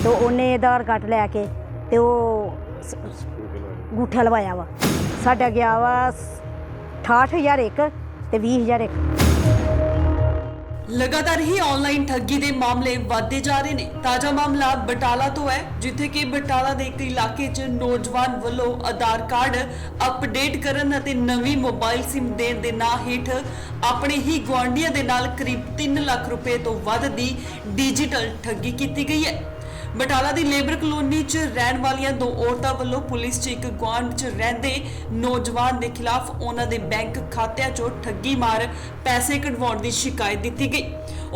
तो उन्हें आधार कार्ड लैके तो अंगूठा लवाया वा। साडा गया वा 68,001 ते 20,001। लगातार ही ऑनलाइन ठगी ਦੇ ਮਾਮਲੇ ਵਧਦੇ ਜਾ ਰਹੇ ਨੇ। ਤਾਜ਼ਾ ਮਾਮਲਾ ਬਟਾਲਾ ਤੋਂ ਹੈ, ਜਿੱਥੇ ਕਿ ਬਟਾਲਾ ਦੇ ਇੱਕ ਇਲਾਕੇ 'ਚ ਨੌਜਵਾਨ ਵੱਲੋਂ ਆਧਾਰ ਕਾਰਡ ਅਪਡੇਟ ਕਰਨ ਅਤੇ ਨਵੀਂ ਮੋਬਾਈਲ ਸਿਮ ਦੇਣ ਦੇ ਨਾਂ ਹੇਠ ਆਪਣੇ ਹੀ ਗੁਆਂਢੀਆਂ ਦੇ ਨਾਲ ਕਰੀਬ 3 ਲੱਖ ਰੁਪਏ ਤੋਂ ਵੱਧ ਦੀ ਡਿਜੀਟਲ ਠੱਗੀ ਕੀਤੀ ਗਈ ਹੈ। ਬਟਾਲਾ ਦੀ ਲੇਬਰ ਕਲੋਨੀ 'ਚ ਰਹਿਣ ਵਾਲੀਆਂ ਦੋ ਔਰਤਾਂ ਵੱਲੋਂ ਪੁਲਿਸ 'ਚ ਇੱਕ ਗੁਆਂਢ 'ਚ ਰਹਿੰਦੇ ਨੌਜਵਾਨ ਦੇ ਖਿਲਾਫ ਉਹਨਾਂ ਦੇ ਬੈਂਕ ਖਾਤਿਆਂ 'ਚੋਂ ਠੱਗੀ ਮਾਰ ਪੈਸੇ ਕਢਵਾਉਣ ਦੀ ਸ਼ਿਕਾਇਤ ਦਿੱਤੀ ਗਈ।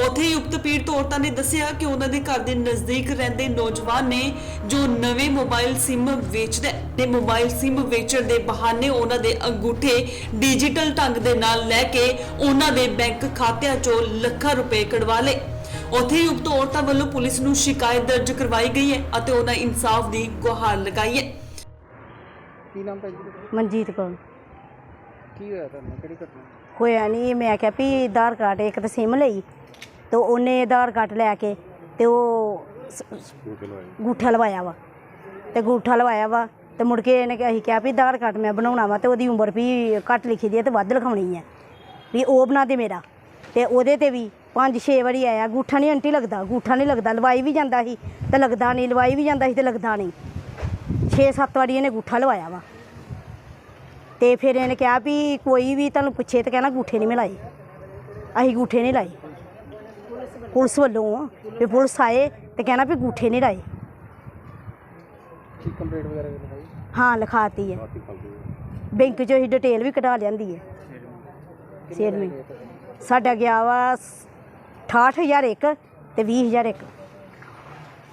ਉੱਥੇ ਹੀ ਉਕਤ ਪੀੜਤ ਔਰਤਾਂ ਨੇ ਦੱਸਿਆ ਕਿ ਉਹਨਾਂ ਦੇ ਘਰ ਦੇ ਨਜ਼ਦੀਕ ਰਹਿੰਦੇ ਨੌਜਵਾਨ ਨੇ ਜੋ ਨਵੇਂ ਮੋਬਾਈਲ ਸਿਮ ਵੇਚਦਾ ਤੇ ਮੋਬਾਈਲ ਸਿਮ ਵੇਚਣ ਦੇ ਬਹਾਨੇ ਉਹਨਾਂ ਦੇ ਅੰਗੂਠੇ ਡਿਜੀਟਲ ਢੰਗ ਦੇ ਨਾਲ ਲੈ ਕੇ ਉਹਨਾਂ ਦੇ ਬੈਂਕ ਖਾਤਿਆਂ 'ਚੋਂ ਲੱਖਾਂ ਰੁਪਏ ਕਢਵਾ ਲਏ। ਉੱਥੇ ਹੀ ਉਕਤ ਔਰਤਾਂ ਵੱਲੋਂ ਪੁਲਿਸ ਨੂੰ ਸ਼ਿਕਾਇਤ ਦਰਜ ਕਰਵਾਈ ਗਈ ਹੈ ਅਤੇ ਉਹਨਾਂ ਇਨਸਾਫ ਦੀ ਗੁਹਾਰ ਲਗਾਈ ਹੈ। ਕੀ ਨਾਮ ਭਾਈ? ਮਨਜੀਤ ਕੌਰ। ਕੀ ਹੋਇਆ ਤੁਹਾਨੂੰ? ਕਿਹੜੀ ਘਟਨਾ होया नहीं, मैं क्या भी आधार कार्ड एक तो सिम लई तो उन्हें आधार कार्ड लैके तो अंगूठा लवाया वा। तो अंगूठा लवाया वा तो मुड़ के इन्हें असीं क्या भी आधार कार्ड मैं बनाना वा तो वो उम्र भी घट लिखी दी है तो वध लिखाउणी है भी वो बना दे मेरा। तो वो भी 5-6 बारी आया, अंगूठा नहीं आंटी लगता, अंगूठा नहीं लगता। लवाई भी जाता ही तो लगता नहीं, लवाई भी जाता ही तो लगता नहीं। 6-7 बारी इन्हें अंगूठा लवाया वा। तो फिर इन्हें कहा भी कोई भी तुहानूं पुछे तो कहना अंगूठे नहीं मैं लाए, असीं अंगूठे नहीं लाए। पुलिस वालों भी पुलिस आए तो कहना भी अंगूठे नहीं लाए। कंप्लेंट वगैरह लिखाई? हाँ लिखाती है, बैंक चो ही डिटेल भी कटा लियांदी है। सेल में साडा गया वा 68,001 ते 20,001।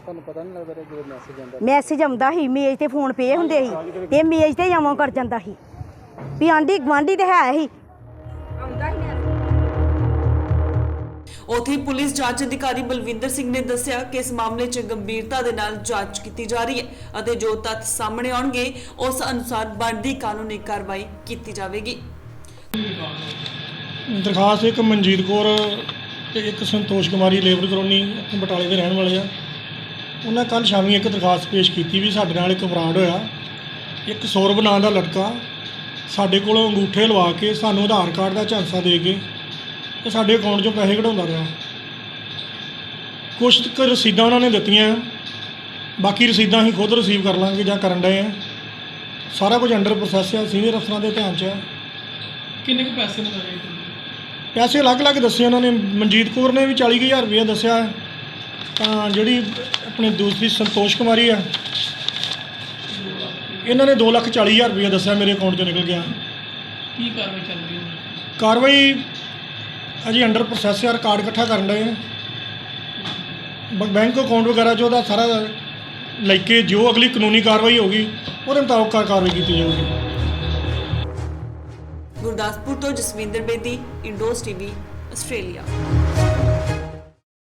ਤੁਹਾਨੂੰ ਪਤਾ ਨਹੀਂ ਲੱਗਦਾ ਜਦੋਂ ਮੈਸੇਜ ਆਉਂਦਾ? मैसेज आउंदा ही मेज ते फोन पे हुंदे ही ते मेज ते जमा कर जांदा ही भी आंढी गुआंढी ते है ही। ਉੱਥੇ ਪੁਲਿਸ ਜਾਂਚ ਅਧਿਕਾਰੀ ਬਲਵਿੰਦਰ ਸਿੰਘ ਨੇ ਦੱਸਿਆ ਕਿ ਇਸ ਮਾਮਲੇ 'ਚ ਗੰਭੀਰਤਾ ਦੇ ਨਾਲ ਜਾਂਚ ਕੀਤੀ ਜਾ ਰਹੀ ਹੈ ਅਤੇ ਜੋ ਤੱਥ ਸਾਹਮਣੇ ਆਉਣਗੇ ਉਸ ਅਨੁਸਾਰ ਬਣਦੀ ਕਾਨੂੰਨੀ ਕਾਰਵਾਈ ਕੀਤੀ ਜਾਵੇਗੀ। ਦਰਖਾਸਤ ਇੱਕ ਮਨਜੀਤ ਕੌਰ ਤੇ ਇੱਕ ਸੰਤੋਸ਼ ਕੁਮਾਰੀ ਲੇਬਰ ਕਲੋਨੀ ਬਟਾਲੇ ਦੇ ਰਹਿਣ ਵਾਲੇ ਆ। ਉਹਨਾਂ ਕੱਲ੍ਹ ਸ਼ਾਮੀ ਇੱਕ ਦਰਖਾਸਤ ਪੇਸ਼ ਕੀਤੀ ਵੀ ਸਾਡੇ ਨਾਲ ਇੱਕ ਫਰਾਡ ਹੋਇਆ। ਇੱਕ ਸੌਰਵ ਨਾਂ ਦਾ ਲੜਕਾ ਸਾਡੇ ਕੋਲੋਂ ਅੰਗੂਠੇ ਲਵਾ ਕੇ ਸਾਨੂੰ ਆਧਾਰ ਕਾਰਡ ਦਾ ਝਾਂਸਾ ਦੇ ਕੇ ਤੇ ਸਾਡੇ ਅਕਾਊਂਟ 'ਚੋਂ ਪੈਸੇ ਕਢਾਉਂਦਾ ਰਿਹਾ। ਕੁਛ ਕੁ ਰਸੀਦਾਂ ਉਹਨਾਂ ਨੇ ਦਿੱਤੀਆਂ, ਬਾਕੀ ਰਸੀਦਾਂ ਅਸੀਂ ਖੁਦ ਰਿਸੀਵ ਕਰ ਲਾਂਗੇ ਜਾਂ ਕਰਨ ਡਏ ਆ। ਸਾਰਾ ਕੁਝ ਅੰਡਰ ਪ੍ਰੋਸੈਸ ਆ, ਸੀਨੀਅਰ ਅਫਸਰਾਂ ਦੇ ਧਿਆਨ 'ਚ ਆ। ਕਿੰਨੇ ਕੁ ਪੈਸੇ ਲਗਾਏ? ਪੈਸੇ ਅਲੱਗ-ਅਲੱਗ ਦੱਸੇ ਉਹਨਾਂ ਨੇ। ਮਨਜੀਤ ਕੌਰ ਨੇ ਵੀ 40,000 ਰੁਪਏ ਦੱਸਿਆ, ਤਾਂ ਜਿਹੜੀ ਆਪਣੀ ਦੂਸਰੀ ਸੰਤੋਸ਼ ਕੁਮਾਰੀ ਆ ਇਹਨਾਂ ਨੇ 2,40,000 ਰੁਪਏ ਦੱਸਿਆ ਮੇਰੇ ਅਕਾਊਂਟ 'ਚੋਂ ਨਿਕਲ ਗਿਆ। ਕੀ ਕਾਰਵਾਈ ਚੱਲ ਰਹੀ ਹੈ? ਕਾਰਵਾਈ ਅਜੇ ਅੰਡਰ ਪ੍ਰੋਸੈਸ ਆ, ਰਿਕਾਰਡ ਇਕੱਠਾ ਕਰਨ ਡਏ ਆ। ਬੈਂਕ ਅਕਾਊਂਟ ਵਗੈਰਾ 'ਚ ਉਹਦਾ ਸਾਰਾ ਲੈ ਕੇ ਜੋ ਅਗਲੀ ਕਾਨੂੰਨੀ ਕਾਰਵਾਈ ਹੋਗੀ ਉਹਦੇ ਮੁਤਾਬਕ ਕਾਰਵਾਈ ਕੀਤੀ ਜਾਊਗੀ। ਗੁਰਦਾਸਪੁਰ ਤੋਂ ਜਸਵਿੰਦਰ ਬੇਦੀ, ਇੰਡੋਸ ਟੀਵੀ, ਆਸਟ੍ਰੇਲੀਆ।